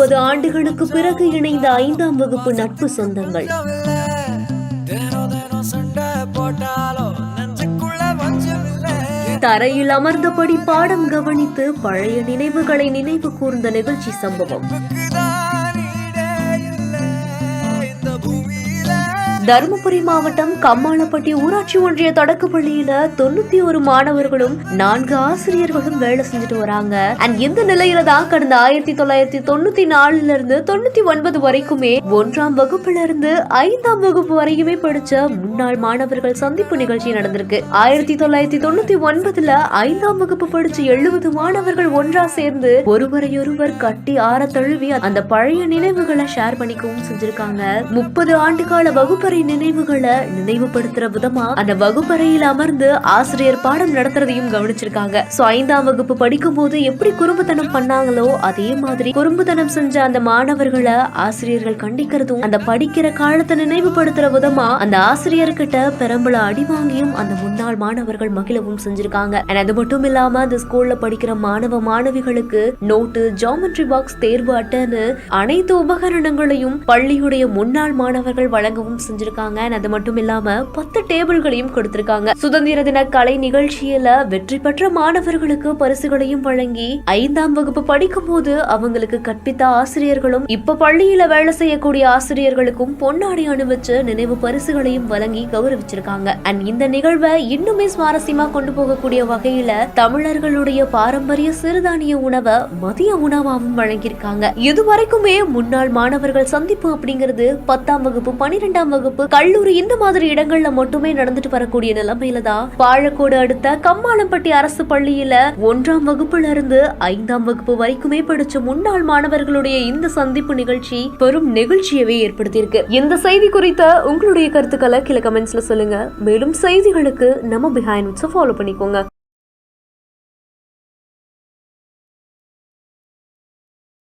30 ஆண்டுகளுக்கு பிறகு இணைந்த 5ஆம் வகுப்பு நட்பு சொந்தங்கள். தரையில் அமர்ந்தபடி பாடம் கவனித்து பழைய நினைவுகளை நினைவு கூர்ந்த நிகழ்ச்சி சம்பவம். தருமபுரி மாவட்டம் கம்மாளப்பட்டி ஊராட்சி ஒன்றிய தொடக்கப்பள்ளியில 91 மாணவர்களும் 4 ஆசிரியர்களும் வேலை செஞ்சுட்டு வராங்க. அண்ட் இந்த நிலையில தான் கடந்த 1994 இருந்து 99 வரைக்குமே 1ஆம் வகுப்புல இருந்து 5ஆம் வகுப்பு வரைக்குமே படிச்ச முன்னாள் மாணவர்கள் சந்திப்பு நிகழ்ச்சி நடந்திருக்கு. 1999ல 5ஆம் வகுப்பு படிச்ச 70 மாணவர்கள் ஒன்றா சேர்ந்து ஒருவரையொருவர் கட்டி ஆற தழுவி அந்த பழைய நினைவுகளை ஷேர் பண்ணிக்கவும் செஞ்சிருக்காங்க. 30 ஆண்டு கால வகுப்பறை நினைவுகளை நினைவுபடுத்துற விதமா அந்த வகுப்பறையில் அமர்ந்து ஆசிரியர் பாடம் நடத்துறதையும் கவனிச்சிருக்காங்க. 5ஆம் வகுப்பு படிக்கும் போது எப்படி குறும்புத்தனம் பண்ணாங்களோ அதே மாதிரி குறும்புத்தனம் செஞ்ச அந்த மாணவர்களை ஆசிரியர்கள் கண்டிக்கிறதும் அந்த படிக்கிற காலத்தை நினைவுபடுத்துற விதமா அந்த ஆசிரியர்கிட்ட பெரம்பல அடி வாங்கியும் அந்த முன்னாள் மாணவர்கள் மகிழவும் செஞ்சிருக்காங்க. அது மட்டும் இல்லாம அந்த ஸ்கூல்ல படிக்கிற மாணவ மாணவிகளுக்கு நோட்டு, ஜியோமெட்ரி பாக்ஸ், தேர்வு அட்டைன்னு அனைத்து உபகரணங்களையும் பள்ளியுடைய முன்னாள் மாணவர்கள் வழங்கவும் செஞ்சிருக்காங்க. அது மட்டும் இல்லாம 10 டேபிள்களையும் கொடுத்திருக்காங்க. சுதந்திர தின கலை நிகழ்ச்சியில வெற்றி பெற்ற மாணவர்களுக்கு பரிசுகளையும் வழங்கி 5ஆம் வகுப்பு படிக்கும் போது அவங்களுக்கு கற்பித்த ஆசிரியர்களும் இப்ப பள்ளியில வேலை செய்யக்கூடிய ஆசிரியர்களுக்கும் பொன்னாடை அணிவிச்சு நினைவு பரிசுகளையும் வழங்கி கௌரவிச்சிருக்காங்க. அண்ட் இந்த நிகழ்வை இன்னுமே சுவாரஸ்யமா கொண்டு போகக்கூடிய வகையில தமிழர்களுடைய பாரம்பரிய சிறுதானிய உணவை மதிய உணவாகவும் வழங்கியிருக்காங்க. இதுவரைக்குமே முன்னாள் மாணவர்கள் சந்திப்பு அப்படிங்கிறது 10ஆம் வகுப்பு, 12ஆம் வகுப்பு, கல்லூரி இந்த மாதிரி இடங்கள்ல மட்டுமே நடந்துட்டு வரக்கூடிய நிலைமையில தான் பாலக்கோடு அடுத்த கம்மாளப்பட்டி அரசு பள்ளியில 1ஆம் வகுப்புல இருந்து 5ஆம் வகுப்பு வரைக்குமே படிச்ச முன்னாள் மாணவர்களுடைய இந்த சந்திப்பு நிகழ்ச்சி பெரும் நெகிழ்ச்சியவே ஏற்படுத்தியிருக்கு. இந்த செய்தி குறித்த உங்களுடைய கருத்துக்களை கீழே கமெண்ட்ஸ்ல சொல்லுங்க. மேலும் செய்திகளுக்கு நம்ம பிஹைண்ட் ஃபாலோ பண்ணிக்கோங்க.